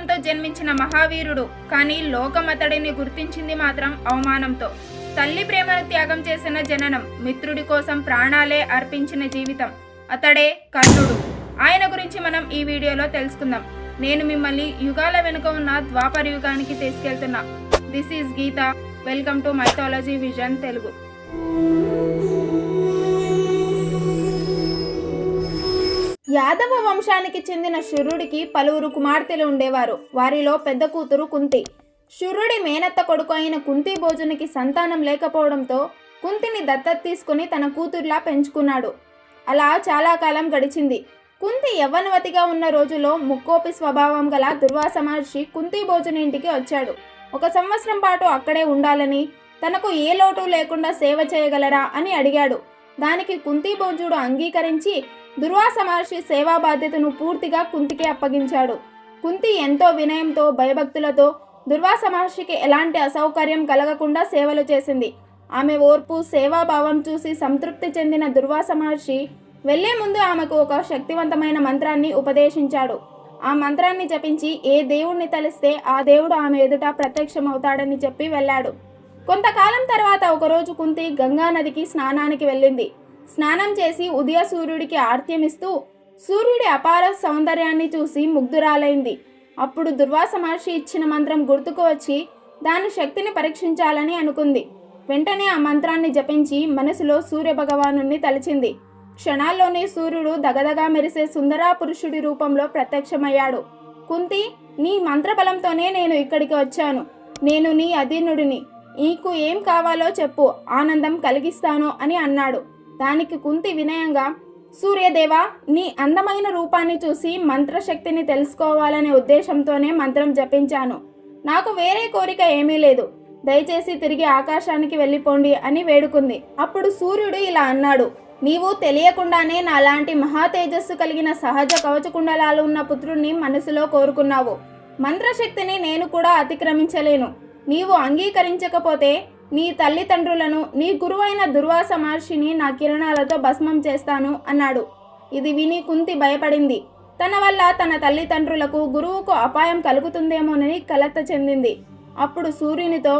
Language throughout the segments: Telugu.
బలంతో జన్మించిన మహావీరుడు. కానీ లోకం అతడిని గుర్తించింది మాత్రం అవమానంతో. తల్లి ప్రేమను త్యాగం చేసిన జననం, మిత్రుడి కోసం ప్రాణాలే అర్పించిన జీవితం. అతడే కర్ణుడు. ఆయన గురించి మనం ఈ వీడియోలో తెలుసుకుందాం. నేను మిమ్మల్ని యుగాల వెనుక ఉన్న ద్వాపర యుగానికి తీసుకెళ్తున్నా. This is Geeta. Welcome to mythology vision Telugu. Yadava వంశానికి చెందిన శురుడికి పలువురు కుమార్తెలు ఉండేవారు. వారిలో పెద్ద కూతురు కుంతి. శురుడి మేనత్త కొడుకు అయిన కుంతి భోజునికి సంతానం లేకపోవడంతో కుంతిని దత్తత తీసుకుని తన కూతుర్లా పెంచుకున్నాడు. అలా చాలా కాలం గడిచింది. కుంతి యవ్వనవతిగా ఉన్న రోజుల్లో ముక్కోపి స్వభావం గల దుర్వాస మహర్షి కుంతి భోజుని ఇంటికి వచ్చాడు. 1 సంవత్సరం పాటు అక్కడే ఉండాలని, తనకు ఏ లోటు లేకుండా సేవ చేయగలరా అని అడిగాడు. దానికి కుంతి భోజుడు అంగీకరించి దుర్వాస మహర్షి సేవా బాధ్యతను పూర్తిగా కుంతికి అప్పగించాడు. కుంతి ఎంతో వినయంతో భయభక్తులతో దుర్వాస మహర్షికి ఎలాంటి అసౌకర్యం కలగకుండా సేవలు చేసింది. ఆమె ఓర్పు, సేవాభావం చూసి సంతృప్తి చెందిన దుర్వాస మహర్షి వెళ్లే ముందు ఆమెకు ఒక శక్తివంతమైన మంత్రాన్ని ఉపదేశించాడు. ఆ మంత్రాన్ని జపించి ఏ దేవుణ్ణి తలిస్తే ఆ దేవుడు ఆమె ఎదుట ప్రత్యక్షమవుతాడని చెప్పి వెళ్ళాడు. కొంతకాలం తర్వాత ఒకరోజు కుంతి గంగా నదికి స్నానానికి వెళ్ళింది. స్నానం చేసి ఉదయ సూర్యుడికి ఆర్త్యమిస్తూ సూర్యుడి అపార సౌందర్యాన్ని చూసి ముగ్ధురాలైంది. అప్పుడు దుర్వాస మహర్షి ఇచ్చిన మంత్రం గుర్తుకు వచ్చి దాని శక్తిని పరీక్షించాలని అనుకుంది. వెంటనే ఆ మంత్రాన్ని జపించి మనసులో సూర్య భగవానుణ్ణి తలిచింది. క్షణాల్లోనే సూర్యుడు దగదగా మెరిసే సుందరా పురుషుడి రూపంలో ప్రత్యక్షమయ్యాడు. కుంతి, నీ మంత్రబలంతోనే నేను ఇక్కడికి వచ్చాను. నేను నీ అధీనుడిని. నీకు ఏం కావాలో చెప్పు, ఆనందం కలిగిస్తాను అని అన్నాడు. దానికి కుంతి వినయంగా, సూర్యదేవా, నీ అందమైన రూపాన్ని చూసి మంత్రశక్తిని తెలుసుకోవాలనే ఉద్దేశంతోనే మంత్రం జపించాను. నాకు వేరే కోరిక ఏమీ లేదు. దయచేసి తిరిగి ఆకాశానికి వెళ్ళిపోండి అని వేడుకుంది. అప్పుడు సూర్యుడు ఇలా అన్నాడు, నీవు తెలియకుండానే నాలాంటి మహా తేజస్సు కలిగిన సహజ కవచకుండలాలు ఉన్న పుత్రుణ్ణి మనసులో కోరుకున్నావు. మంత్రశక్తిని నేను కూడా అతిక్రమించలేను. నీవు అంగీకరించకపోతే నీ తల్లిదండ్రులను, నీ గురువైన దుర్వాస మహర్షిని నా కిరణాలతో భస్మం చేస్తాను అన్నాడు. ఇది విని కుంతి భయపడింది. తన వల్ల తన తల్లిదండ్రులకు, గురువుకు అపాయం కలుగుతుందేమోనని కలత చెందింది. అప్పుడు సూర్యునితో,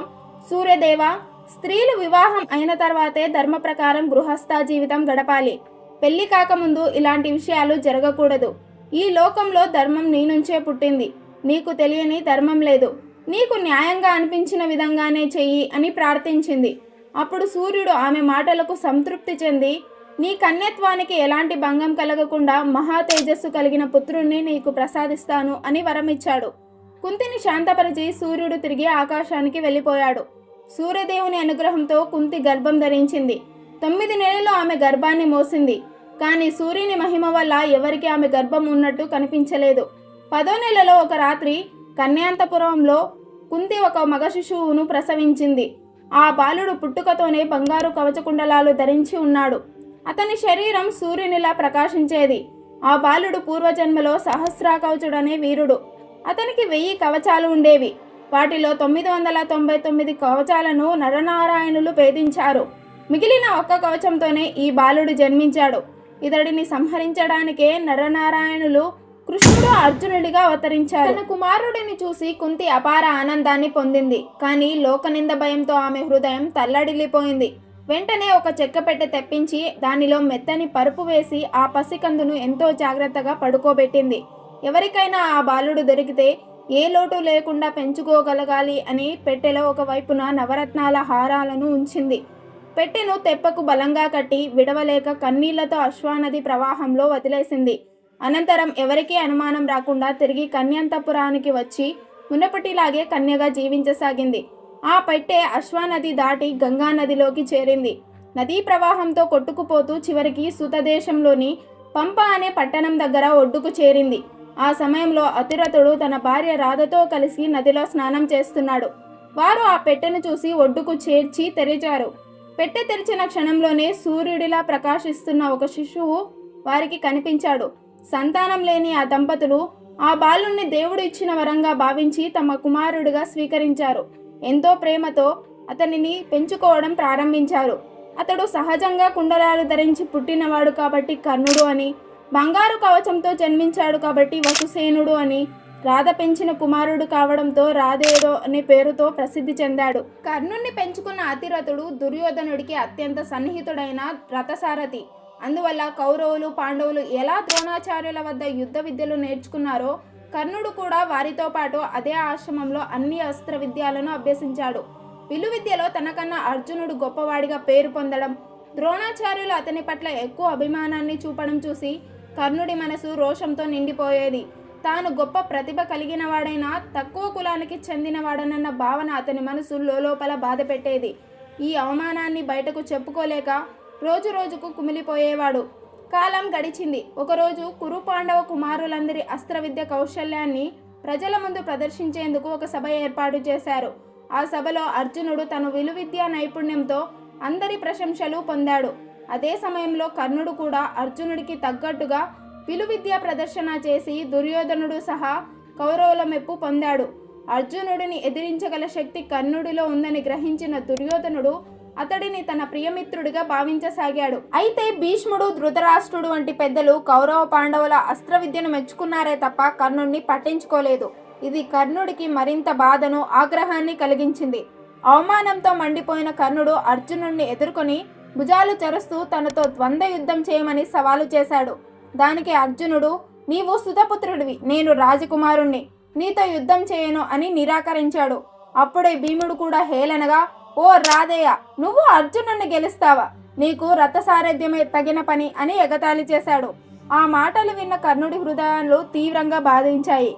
సూర్యదేవా, స్త్రీలు వివాహం అయిన తర్వాతే ధర్మ ప్రకారం గృహస్థ జీవితం గడపాలి. పెళ్లి కాకముందు ఇలాంటి విషయాలు జరగకూడదు. ఈ లోకంలో ధర్మం నీ నుంచే పుట్టింది. నీకు తెలియని ధర్మం లేదు. నీకు న్యాయంగా అనిపించిన విధంగానే చెయ్యి అని ప్రార్థించింది. అప్పుడు సూర్యుడు ఆమె మాటలకు సంతృప్తి చెంది, నీ కన్యత్వానికి ఎలాంటి భంగం కలగకుండా మహా తేజస్సు కలిగిన పుత్రుణ్ణి నీకు ప్రసాదిస్తాను అని వరమిచ్చాడు. కుంతిని శాంతపరిచి సూర్యుడు తిరిగి ఆకాశానికి వెళ్ళిపోయాడు. సూర్యదేవుని అనుగ్రహంతో కుంతి గర్భం ధరించింది. 9 నెలలు ఆమె గర్భాన్ని మోసింది. కానీ సూర్యుని మహిమ వల్ల ఎవరికి ఆమె గర్భం ఉన్నట్టు కనిపించలేదు. 10వ నెలలో ఒక రాత్రి కన్యాంతపురంలో కుంతి ఒక మగ శిశువును ప్రసవించింది. ఆ బాలుడు పుట్టుకతోనే బంగారు కవచకుండలాలు ధరించి ఉన్నాడు. అతని శరీరం సూర్యునిలా ప్రకాశించేది. ఆ బాలుడు పూర్వజన్మలో సహస్రాకవచుడనే వీరుడు. అతనికి 1000 కవచాలు ఉండేవి. వాటిలో 999 కవచాలను నరనారాయణులు భేదించారు. మిగిలిన 1 కవచంతోనే ఈ బాలుడు జన్మించాడు. ఇతడిని సంహరించడానికే నరనారాయణులు కృష్ణుడు అర్జునుడిగా అవతరించారు. తన కుమారుడిని చూసి కుంతి అపార ఆనందాన్ని పొందింది. కానీ లోకనింద భయంతో ఆమె హృదయం తల్లడిల్లిపోయింది. వెంటనే ఒక చెక్క పెట్టె తెప్పించి దానిలో మెత్తని పరుపు వేసి ఆ పసికందును ఎంతో జాగ్రత్తగా పడుకోబెట్టింది. ఎవరికైనా ఆ బాలుడు దొరికితే ఏ లోటు లేకుండా పెంచుకోగలగాలి అని పెట్టెలో ఒకవైపున నవరత్నాల హారాలను ఉంచింది. పెట్టెను తెప్పకు బలంగా కట్టి విడవలేక కన్నీళ్లతో అశ్వానది ప్రవాహంలో వదిలేసింది. అనంతరం ఎవరికీ అనుమానం రాకుండా తిరిగి కన్యాంతపురానికి వచ్చి మునపటిలాగే కన్యగా జీవించసాగింది. ఆ పెట్టె అశ్వానది దాటి గంగా నదిలోకి చేరింది. నదీ ప్రవాహంతో కొట్టుకుపోతూ చివరికి సుతదేశంలోని పంప అనే పట్టణం దగ్గర ఒడ్డుకు చేరింది. ఆ సమయంలో అతిరథుడు తన భార్య రాధతో కలిసి నదిలో స్నానం చేస్తున్నాడు. వారు ఆ పెట్టెను చూసి ఒడ్డుకు చేర్చి తెరిచారు. పెట్టె తెరిచిన క్షణంలోనే సూర్యుడిలా ప్రకాశిస్తున్న ఒక శిశువు వారికి కనిపించాడు. సంతానం లేని ఆ దంపతులు ఆ బాలుణ్ణి దేవుడు ఇచ్చిన వరంగా భావించి తమ కుమారుడిగా స్వీకరించారు. ఎంతో ప్రేమతో అతనిని పెంచుకోవడం ప్రారంభించారు. అతడు సహజంగా కుండలాలు ధరించి పుట్టినవాడు కాబట్టి కర్ణుడు అని, బంగారు కవచంతో జన్మించాడు కాబట్టి వసుసేనుడు అని, రాధ పెంచిన కుమారుడు కావడంతో రాధేయుడు అనే పేరుతో ప్రసిద్ధి చెందాడు. కర్ణుణ్ణి పెంచుకున్న అతిరథుడు దుర్యోధనుడికి అత్యంత సన్నిహితుడైన రథసారథి. అందువల్ల కౌరవులు పాండవులు ఎలా ద్రోణాచార్యుల వద్ద యుద్ధ విద్యలు నేర్చుకున్నారో కర్ణుడు కూడా వారితో పాటు అదే ఆశ్రమంలో అన్ని అస్త్ర విద్యలను అభ్యసించాడు. విలువిద్యలో తనకన్నా అర్జునుడు గొప్పవాడిగా పేరు పొందడం, ద్రోణాచార్యులు అతని పట్ల ఎక్కువ అభిమానాన్ని చూపడం చూసి కర్ణుడి మనసు రోషంతో నిండిపోయేది. తాను గొప్ప ప్రతిభ కలిగిన వాడైనా తక్కువ కులానికి చెందినవాడనన్న భావన అతని మనసు లోపల బాధ పెట్టేది. ఈ అవమానాన్ని బయటకు చెప్పుకోలేక రోజు రోజుకు కుమిలిపోయేవాడు. కాలం గడిచింది. ఒకరోజు కురు పాండవ కుమారులందరి అస్త్ర విద్య కౌశల్యాన్ని ప్రజల ముందు ప్రదర్శించేందుకు ఒక సభ ఏర్పాటు చేశారు. ఆ సభలో అర్జునుడు తన విలువిద్యా నైపుణ్యంతో అందరి ప్రశంసలు పొందాడు. అదే సమయంలో కర్ణుడు కూడా అర్జునుడికి తగ్గట్టుగా విలువిద్యా ప్రదర్శన చేసి దుర్యోధనుడు సహా కౌరవుల మెప్పు పొందాడు. అర్జునుడిని ఎదిరించగల శక్తి కర్ణుడిలో ఉందని గ్రహించిన దుర్యోధనుడు అతడిని తన ప్రియమిత్రుడిగా భావించసాగాడు. అయితే భీష్ముడు, ధృతరాష్ట్రుడు వంటి పెద్దలు కౌరవ పాండవుల అస్త్ర విద్యను మెచ్చుకున్నారే తప్ప కర్ణుడిని పట్టించుకోలేదు. ఇది కర్ణుడికి మరింత బాధను, ఆగ్రహాన్ని కలిగించింది. అవమానంతో మండిపోయిన కర్ణుడు అర్జునుడిని ఎదుర్కొని భుజాలు చరుస్తూ తనతో ద్వంద్వ యుద్ధం చేయమని సవాలు చేశాడు. దానికి అర్జునుడు, నీవు సుతపుత్రుడివి, నేను రాజకుమారుణ్ణి, నీతో యుద్ధం చేయను అని నిరాకరించాడు. అప్పుడే భీముడు కూడా హేళనగా, ఓ రాధేయ, నువ్వు అర్జునుడిని గెలుస్తావా? నీకు రథసారథ్యమే తగిన పని అని ఎగతాళి చేశాడు. ఆ మాటలు విన్న కర్ణుడి హృదయాలు తీవ్రంగా బాధించాయి.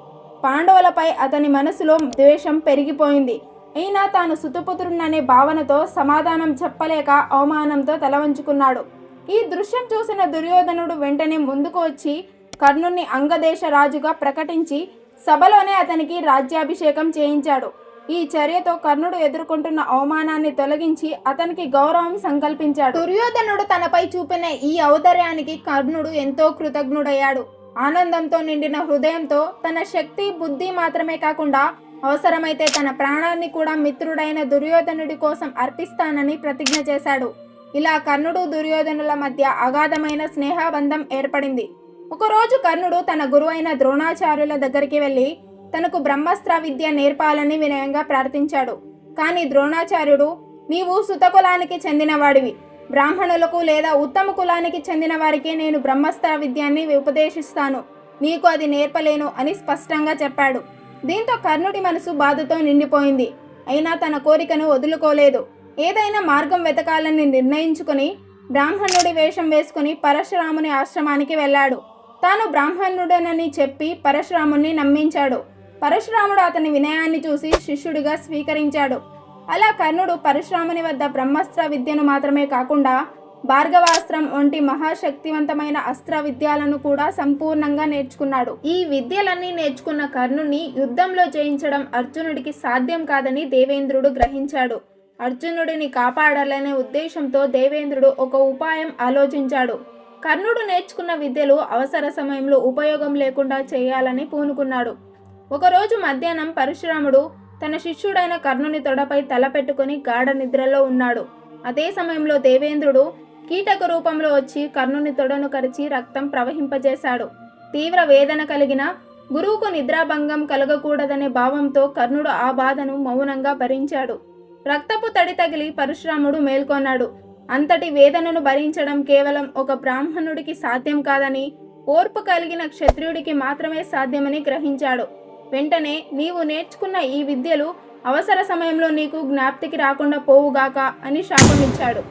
పాండవులపై అతని మనసులో ద్వేషం పెరిగిపోయింది. అయినా తాను సుతపుత్రుడనే భావనతో సమాధానం చెప్పలేక అవమానంతో తలవంచుకున్నాడు. ఈ దృశ్యం చూసిన దుర్యోధనుడు వెంటనే ముందుకు వచ్చి కర్ణుణ్ణి అంగదేశ రాజుగా ప్రకటించి సభలోనే అతనికి రాజ్యాభిషేకం చేయించాడు. ఈ చర్యతో కర్ణుడు ఎదుర్కొంటున్న అవమానాన్ని తొలగించి అతనికి గౌరవం సంకల్పించాడు. దుర్యోధనుడు తనపై చూపిన ఈ ఔదార్యానికి కర్ణుడు ఎంతో కృతజ్ఞుడయ్యాడు. ఆనందంతో నిండిన హృదయంతో తన శక్తి, బుద్ధి మాత్రమే కాకుండా అవసరమైతే తన ప్రాణాన్ని కూడా మిత్రుడైన దుర్యోధనుడి కోసం అర్పిస్తానని ప్రతిజ్ఞ చేశాడు. ఇలా కర్ణుడు, దుర్యోధనుల మధ్య అగాధమైన స్నేహబంధం ఏర్పడింది. ఒకరోజు కర్ణుడు తన గురువైన ద్రోణాచార్యుల దగ్గరికి వెళ్ళి తనకు బ్రహ్మాస్త్ర విద్య నేర్పాలని వినయంగా ప్రార్థించాడు. కానీ ద్రోణాచార్యుడు, నీవు సుతకులానికి చెందినవాడివి, బ్రాహ్మణులకు లేదా ఉత్తమ కులానికి చెందిన వారికి నేను బ్రహ్మాస్త్ర విద్యాన్ని ఉపదేశిస్తాను, నీకు అది నేర్పలేను అని స్పష్టంగా చెప్పాడు. దీంతో కర్ణుడి మనసు బాధతో నిండిపోయింది. అయినా తన కోరికను వదులుకోలేదు. ఏదైనా మార్గం వెతకాలని నిర్ణయించుకుని బ్రాహ్మణుడి వేషం వేసుకుని పరశురాముని ఆశ్రమానికి వెళ్ళాడు. తాను బ్రాహ్మణుడనని చెప్పి పరశురాముని నమ్మించాడు. పరశురాముడు అతని వినయాన్ని చూసి శిష్యుడిగా స్వీకరించాడు. అలా కర్ణుడు పరశురాముని వద్ద బ్రహ్మాస్త్ర విద్యను మాత్రమే కాకుండా భార్గవాస్త్రం వంటి మహాశక్తివంతమైన అస్త్ర విద్యలను కూడా సంపూర్ణంగా నేర్చుకున్నాడు. ఈ విద్యలన్నీ నేర్చుకున్న కర్ణుని యుద్ధంలో జయించడం అర్జునుడికి సాధ్యం కాదని దేవేంద్రుడు గ్రహించాడు. అర్జునుడిని కాపాడాలనే ఉద్దేశంతో దేవేంద్రుడు ఒక ఉపాయం ఆలోచించాడు. కర్ణుడు నేర్చుకున్న విద్యలు అవసర సమయంలో ఉపయోగం లేకుండా చేయాలని పూనుకున్నాడు. ఒకరోజు మధ్యాహ్నం పరశురాముడు తన శిష్యుడైన కర్ణుని తొడపై తల పెట్టుకుని గాఢ నిద్రలో ఉన్నాడు. అదే సమయంలో దేవేంద్రుడు కీటక రూపంలో వచ్చి కర్ణుని తొడను కరిచి రక్తం ప్రవహింపజేశాడు. తీవ్ర వేదన కలిగిన గురువుకు నిద్రాభంగం కలగకూడదనే భావంతో కర్ణుడు ఆ బాధను మౌనంగా భరించాడు. రక్తపు తడి తగిలి పరశురాముడు మేల్కొన్నాడు. అంతటి వేదనను భరించడం కేవలం ఒక బ్రాహ్మణుడికి సాధ్యం కాదని, ఓర్పు కలిగిన క్షత్రియుడికి మాత్రమే సాధ్యమని గ్రహించాడు. వెంటనే, నీవు నేర్చుకున్న ఈ విద్యలు అవసర సమయంలో నీకు జ్ఞాప్తికి రాకుండా పోవుగాక అని శాపమిచ్చాడు.